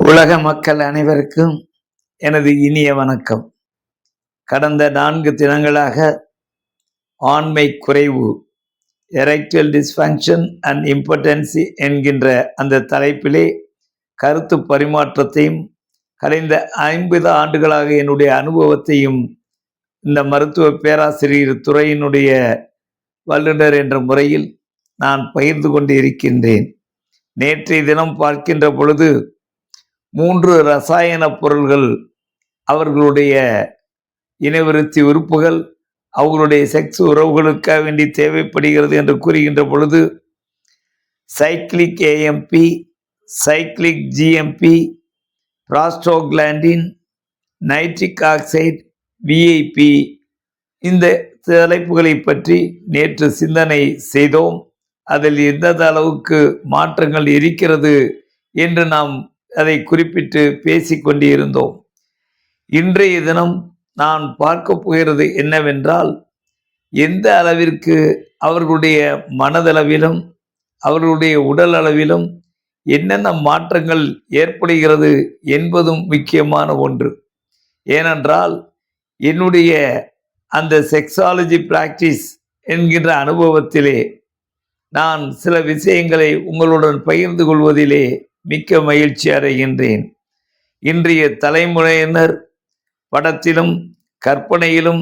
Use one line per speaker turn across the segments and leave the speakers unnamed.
உலக மக்கள் அனைவருக்கும் எனது இனிய வணக்கம். கடந்த 4 தினங்களாக ஆண்மை குறைவு, எரெக்டைல் டிஸ்ஃபங்க்ஷன் அண்ட் இம்பர்டன்சி என்கின்ற அந்த தலைப்பிலே கருத்து பரிமாற்றத்தையும் கலைந்த 50 ஆண்டுகளாக என்னுடைய அனுபவத்தையும் இந்த மருத்துவ பேராசிரியர் துறையினுடைய வல்லுநர் என்ற முறையில் நான் பகிர்ந்து கொண்டு இருக்கின்றேன். நேற்றைய தினம் பார்க்கின்ற பொழுது 3 ரசாயன பொருள்கள் அவர்களுடைய இனவிருத்தி உறுப்புகள் அவர்களுடைய செக்ஸ் உறவுகளுக்காக வேண்டி தேவைப்படுகிறது என்று கூறுகின்ற பொழுது cyclic AMP, cyclic GMP, prostaglandin, nitric oxide, VIP, இந்த தலைப்புகளை பற்றி நேற்று சிந்தனை செய்தோம். அதில் எந்த அளவுக்கு மாற்றங்கள் இருக்கிறது என்று நாம் அதை குறிப்பிட்டு பேசிக்கொண்டிருந்தோம். இன்றைய தினம் நான் பார்க்க போகிறது என்னவென்றால், எந்த அளவிற்கு அவர்களுடைய மனதளவிலும் அவர்களுடைய உடல் அளவிலும் என்னென்ன மாற்றங்கள் ஏற்படுகிறது என்பதும் முக்கியமான ஒன்று. ஏனென்றால் என்னுடைய அந்த செக்ஸாலஜி பிராக்டிஸ் என்கின்ற அனுபவத்திலே நான் சில விஷயங்களை உங்களுடன் பகிர்ந்து கொள்வதிலே மிக்க மகிழ்ச்சி அடைகின்றேன். இன்றைய தலைமுறையினர் படத்திலும் கற்பனையிலும்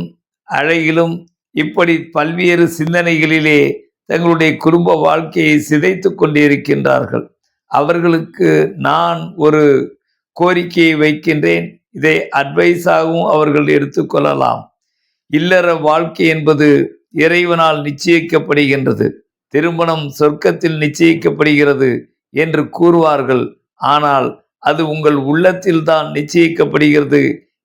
அழகிலும் இப்படி பல்வேறு சிந்தனைகளிலே தங்களுடைய குடும்ப வாழ்க்கையை சிதைத்து கொண்டிருக்கின்றார்கள். அவர்களுக்கு நான் ஒரு கோரிக்கையை வைக்கின்றேன். இதை அட்வைஸாகவும் அவர்கள் எடுத்துக்கொள்ளலாம். இல்லற வாழ்க்கை என்பது இறைவனால் நிச்சயிக்கப்படுகின்றது. திருமணம் சொர்க்கத்தில் நிச்சயிக்கப்படுகிறது என்று கூறுவார்கள். ஆனால் அது உங்கள் உள்ளத்தில் தான் நிச்சயிக்கப்படுகிறது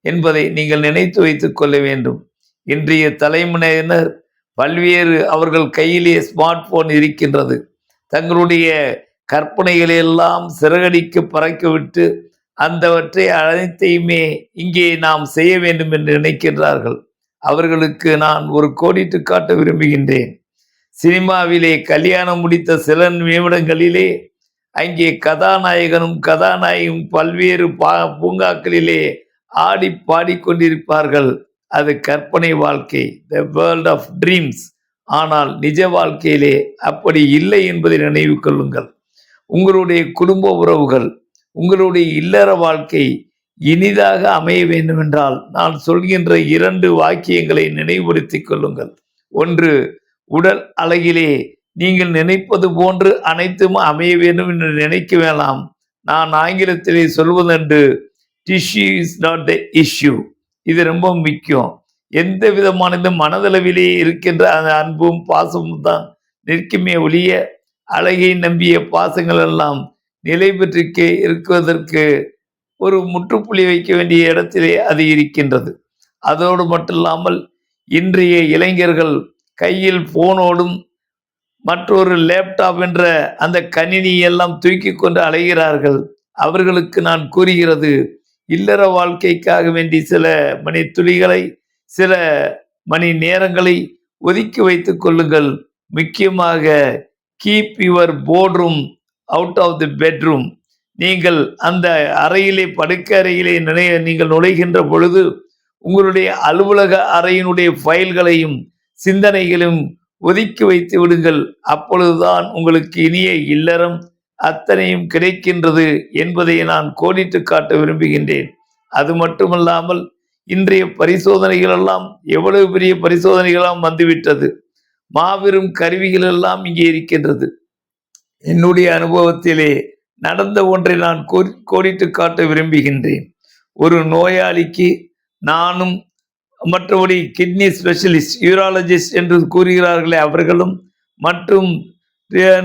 என்பதை நீங்கள் நினைத்து வைத்துக் கொள்ள வேண்டும். இன்றைய தலைமுறையினர் பல்வேறு அவர்கள் கையிலே ஸ்மார்ட் போன் இருக்கின்றது. தங்களுடைய கற்பனைகளை எல்லாம் சிறகடிக்கு பறக்கவிட்டு அந்தவற்றை அனைத்தையுமே இங்கே நாம் செய்ய வேண்டும் என்று நினைக்கின்றார்கள். அவர்களுக்கு நான் ஒரு கோடிட்டு காட்ட விரும்புகின்றேன். சினிமாவிலே கல்யாணம் முடித்த சில நிமிடங்களிலே அங்கே கதாநாயகனும் கதாநாயகியும் பல்வேறு பூங்காக்களிலே ஆடி பாடிக்கொண்டிருப்பார்கள். அது கற்பனை வாழ்க்கை, த வேர்ல்ட் ஆஃப் ட்ரீம்ஸ். ஆனால் நிஜ வாழ்க்கையிலே அப்படி இல்லை என்பதை நினைவு கொள்ளுங்கள். உங்களுடைய குடும்ப உறவுகள், உங்களுடைய இல்லற வாழ்க்கை இனிதாக அமைய வேண்டுமென்றால் நான் சொல்கின்ற 2 வாக்கியங்களை நினைவுபடுத்திக் கொள்ளுங்கள். ஒன்று, உடல் அழகிலே நீங்கள் நினைப்பது போன்று அனைத்தும் அமைய வேண்டும் என்று நினைக்க வேண்டாம். நான் ஆங்கிலத்திலே சொல்வதென்று tissue is not the issue. இது ரொம்ப முக்கியம். எந்த விதமான மனதளவிலே இருக்கின்ற அந்த அன்பும் பாசமும் தான் நிற்குமே ஒழிய அழகை நம்பிய பாசங்கள் எல்லாம் நிலை பெற்று இருக்குவதற்கு ஒரு முற்றுப்புள்ளி வைக்க வேண்டிய இடத்திலே அது இருக்கின்றது. அதோடு மட்டுமில்லாமல் இன்றைய இளைஞர்கள் கையில் போனோடும் மற்றொரு லேப்டாப் என்ற அந்த கணினி எல்லாம் தூக்கி கொண்டு அலைகிறார்கள். அவர்களுக்கு நான் கூறுகிறது, இல்லற வாழ்க்கைக்காக வேண்டி சில மணி துளிகளை, சில மணி நேரங்களை ஒதுக்கி வைத்துக் கொள்ளுங்கள். முக்கியமாக keep your boardroom out of the bedroom. நீங்கள் அந்த அறையிலே, படுக்கை அறையிலே நீங்கள் நுழைகின்ற பொழுது உங்களுடைய அலுவலக அறையினுடைய ஃபைல்களையும் சிந்தனைகளையும் ஒதுக்கி வைத்து விடுங்கள். அப்பொழுதுதான் உங்களுக்கு இனிய இல்லறம் அத்தனையும் கிடைக்கின்றது என்பதை நான் கோடிட்டு காட்ட விரும்புகின்றேன். அது மட்டுமல்லாமல் இன்றைய பரிசோதனைகள் எல்லாம் எவ்வளவு பெரிய பரிசோதனைகளாம் வந்துவிட்டது. மாபெரும் கருவிகள் எல்லாம் இங்கே இருக்கின்றது. என்னுடைய அனுபவத்திலே நடந்த ஒன்றை நான் கோடிட்டு காட்ட விரும்புகின்றேன். ஒரு நோயாளிக்கு நானும் மற்றபடி கிட்னி ஸ்பெஷலிஸ்ட், யூராலஜிஸ்ட் என்று கூறுகிறார்களே அவர்களும், மற்றும்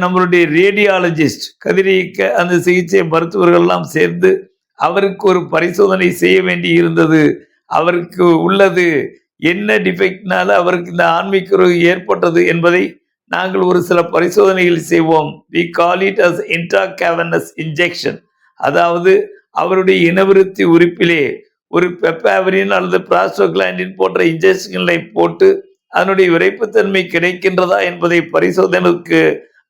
நம்மளுடைய ரேடியாலஜிஸ்ட், கதிரியக்க அந்த சிகிச்சை மருத்துவர்கள்லாம் சேர்ந்து அவருக்கு ஒரு பரிசோதனை செய்ய வேண்டி இருந்தது. அவருக்கு உள்ளது என்ன டிஃபெக்ட்னால அவருக்கு இந்த ஆண்மைக்குறவு ஏற்பட்டது என்பதை நாங்கள் ஒரு சில பரிசோதனைகள் செய்வோம். We call it as intracavernous injection. அதாவது அவருடைய இனவிருத்தி உறுப்பிலே ஒரு பெப்பாவரின் அல்லது ப்ராஸ்டோகிளாண்டின் போன்ற இன்ஜெக்ஷன்களை போட்டு அதனுடைய விரைப்புத்தன்மை கிடைக்கின்றதா என்பதை பரிசோதனைக்கு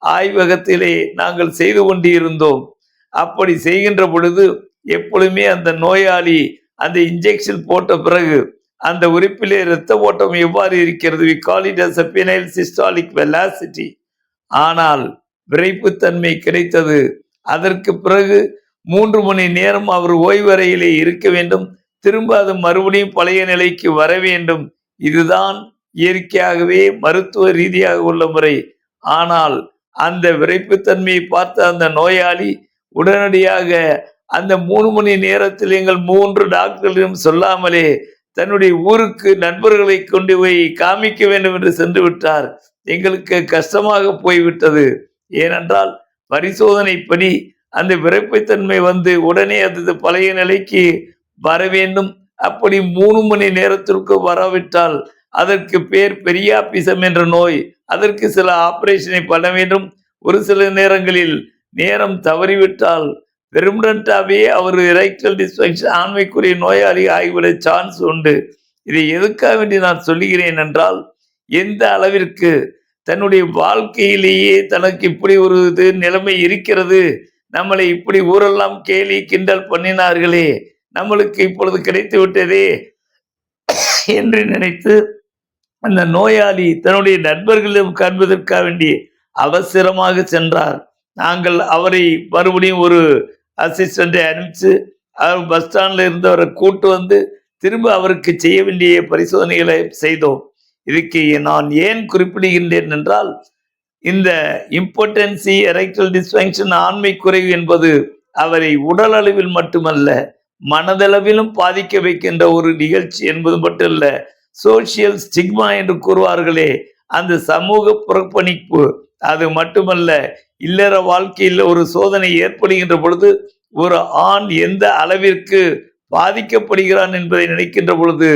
ஆய்வகத்திலே நாங்கள் செய்து கொண்டிருந்தோம். அப்படி செய்கின்ற பொழுது எப்பொழுதுமே அந்த நோயாளி அந்த இன்ஜெக்ஷன் போட்ட பிறகு அந்த உறுப்பிலே இரத்த ஓட்டம் எவ்வாறு இருக்கிறது, we call it as a penile systolic velocity. ஆனால் விரைப்புத்தன்மை கிடைத்தது. அதற்கு பிறகு 3 மணி நேரம் அவர் ஓய்வறையிலே இருக்க வேண்டும். திரும்ப அது மறுபடியும் பழைய நிலைக்கு வர வேண்டும். இதுதான் இயற்கையாகவே மருத்துவ ரீதியாக உள்ள முறை. ஆனால் அந்த விரைப்புத்தன்மையை பார்த்த அந்த நோயாளி உடனடியாக அந்த 3 மணி நேரத்தில் எங்கள் 3 டாக்டர்களிடம் சொல்லாமலே தன்னுடைய ஊருக்கு நண்பர்களை கொண்டு போய் காமிக்க வேண்டும் என்று சென்று விட்டார். எங்களுக்கு கஷ்டமாக போய்விட்டது. ஏனென்றால் பரிசோதனைப்படி அந்த விரைப்புத்தன்மை வந்து உடனே அது பழைய நிலைக்கு வர வேண்டும். அப்படி 3 மணி நேரத்திற்கு வராவிட்டால் அதற்கு பேர் பெரியாபிசம் என்ற நோய். அதற்கு சில ஆபரேஷனை பண்ண வேண்டும். ஒரு சில நேரங்களில் நேரம் தவறிவிட்டால் பெர்மனண்டாவே அவர் எரெக்டல் டிஸ்ஃபங்க்ஷன் ஆண்மைக்குரிய நோயாளி ஆகிவிட சான்ஸ் உண்டு. இதை எதுக்காக வேண்டி நான் சொல்லுகிறேன் என்றால், எந்த அளவிற்கு தன்னுடைய வாழ்க்கையிலேயே தனக்கு இப்படி ஒரு நிலைமை இருக்கிறது, நம்மளை இப்படி ஊரெல்லாம் கேலி கிண்டல் பண்ணினார்களே, நம்மளுக்கு இப்பொழுது கிடைத்து விட்டதே என்று நினைத்து அந்த நோயாளி தன்னுடைய நண்பர்களிடம் காண்பதற்காக வேண்டி அவசரமாக சென்றார். நாங்கள் அவரை மறுபடியும் ஒரு அசிஸ்டண்டை அனுப்பிச்சு அவர் பஸ் ஸ்டாண்ட்ல இருந்து அவரை கூட்டு வந்து திரும்ப அவருக்கு செய்ய வேண்டிய பரிசோதனைகளை செய்தோம். இதுக்கு நான் ஏன் குறிப்பிடுகின்றேன் என்றால், இந்த இம்பார்ட்டன்சி எரெக்டல் டிஸ்ஃபங்க்ஷன் ஆண்மை குறைவு என்பது அவரை உடல் அளவில் மட்டுமல்ல மனதளவிலும் பாதிக்க வைக்கின்ற ஒரு நிகழ்ச்சி என்பது மட்டும் இல்ல, சோசியல் ஸ்டிக்மா என்று கூறுவார்களே, அந்த சமூக புறக்கணிப்பு. அது மட்டுமல்ல, இல்லற வாழ்க்கையில் ஒரு சோதனை ஏற்படுகின்ற பொழுது ஒரு ஆண் எந்த அளவிற்கு பாதிக்கப்படுகிறான் என்பதை நினைக்கின்ற பொழுது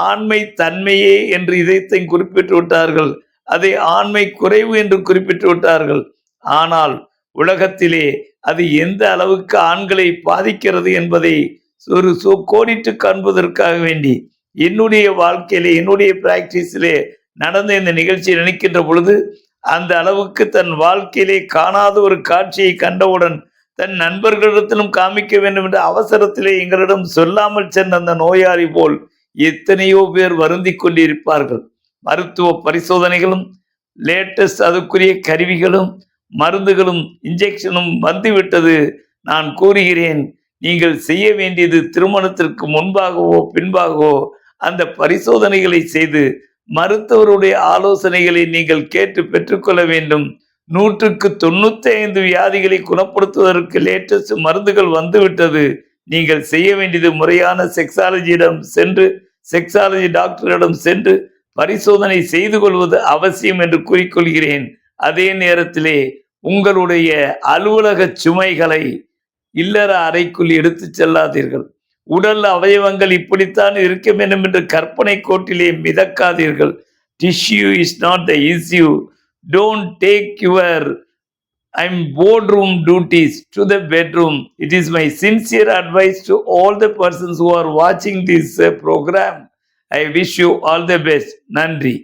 ஆண்மை தன்மையே என்று இதைத்தை குறிப்பிட்டு விட்டார்கள். அதை ஆண்மை குறைவு என்று குறிப்பிட்டு விட்டார்கள். ஆனால் உலகத்திலே அது எந்த அளவுக்கு ஆண்களை பாதிக்கிறது என்பதை ஒரு கோடிட்டு காண்பதற்காக வேண்டி என்னுடைய வாழ்க்கையிலே என்னுடைய பிராக்டிஸிலே நடந்த இந்த நிகழ்ச்சியை நினைக்கின்ற பொழுது அந்த அளவுக்கு தன் வாழ்க்கையிலே காணாத ஒரு காட்சியை கண்டவுடன் தன் நண்பர்களிடத்திலும் காமிக்க வேண்டும் என்ற அவசரத்திலே எங்களிடம் சொல்லாமல் சென்ற அந்த நோயாளி போல் எத்தனையோ பேர் வருந்தி கொண்டிருப்பார்கள். மருத்துவ பரிசோதனைகளும் லேட்டஸ்ட் அதுக்குரிய கருவிகளும் மருந்துகளும் இன்ஜெக்ஷனும் வந்துவிட்டது. நான் கூறுகிறேன், நீங்கள் செய்ய வேண்டியது திருமணத்திற்கு முன்பாகவோ பின்பாகவோ அந்த பரிசோதனைகளை செய்து மருத்துவருடைய ஆலோசனைகளை நீங்கள் கேட்டு பெற்றுக்கொள்ள வேண்டும். 100க்கு 95 வியாதிகளை குணப்படுத்துவதற்கு லேட்டஸ்ட் மருந்துகள் வந்துவிட்டது. நீங்கள் செய்ய வேண்டியது முறையான செக்ஸாலஜியிடம் சென்று செக்ஸாலஜி டாக்டரிடம் சென்று பரிசோதனை செய்து கொள்வது அவசியம் என்று கூறிக்கொள்கிறேன். அதே நேரத்திலே உங்களுடைய அலுவலக சுமைகளை இல்லற அறைக்குள் எடுத்து செல்லாதீர்கள். உடல் அவயவங்கள் இப்படித்தான் இருக்க வேண்டும் என்று கற்பனை கோட்டிலே மிதக்காதீர்கள். Tissue is not the issue. Don't take your boardroom duties to the bedroom. It is my sincere advice to all the persons who are watching this program. I wish you all the best. Nandri.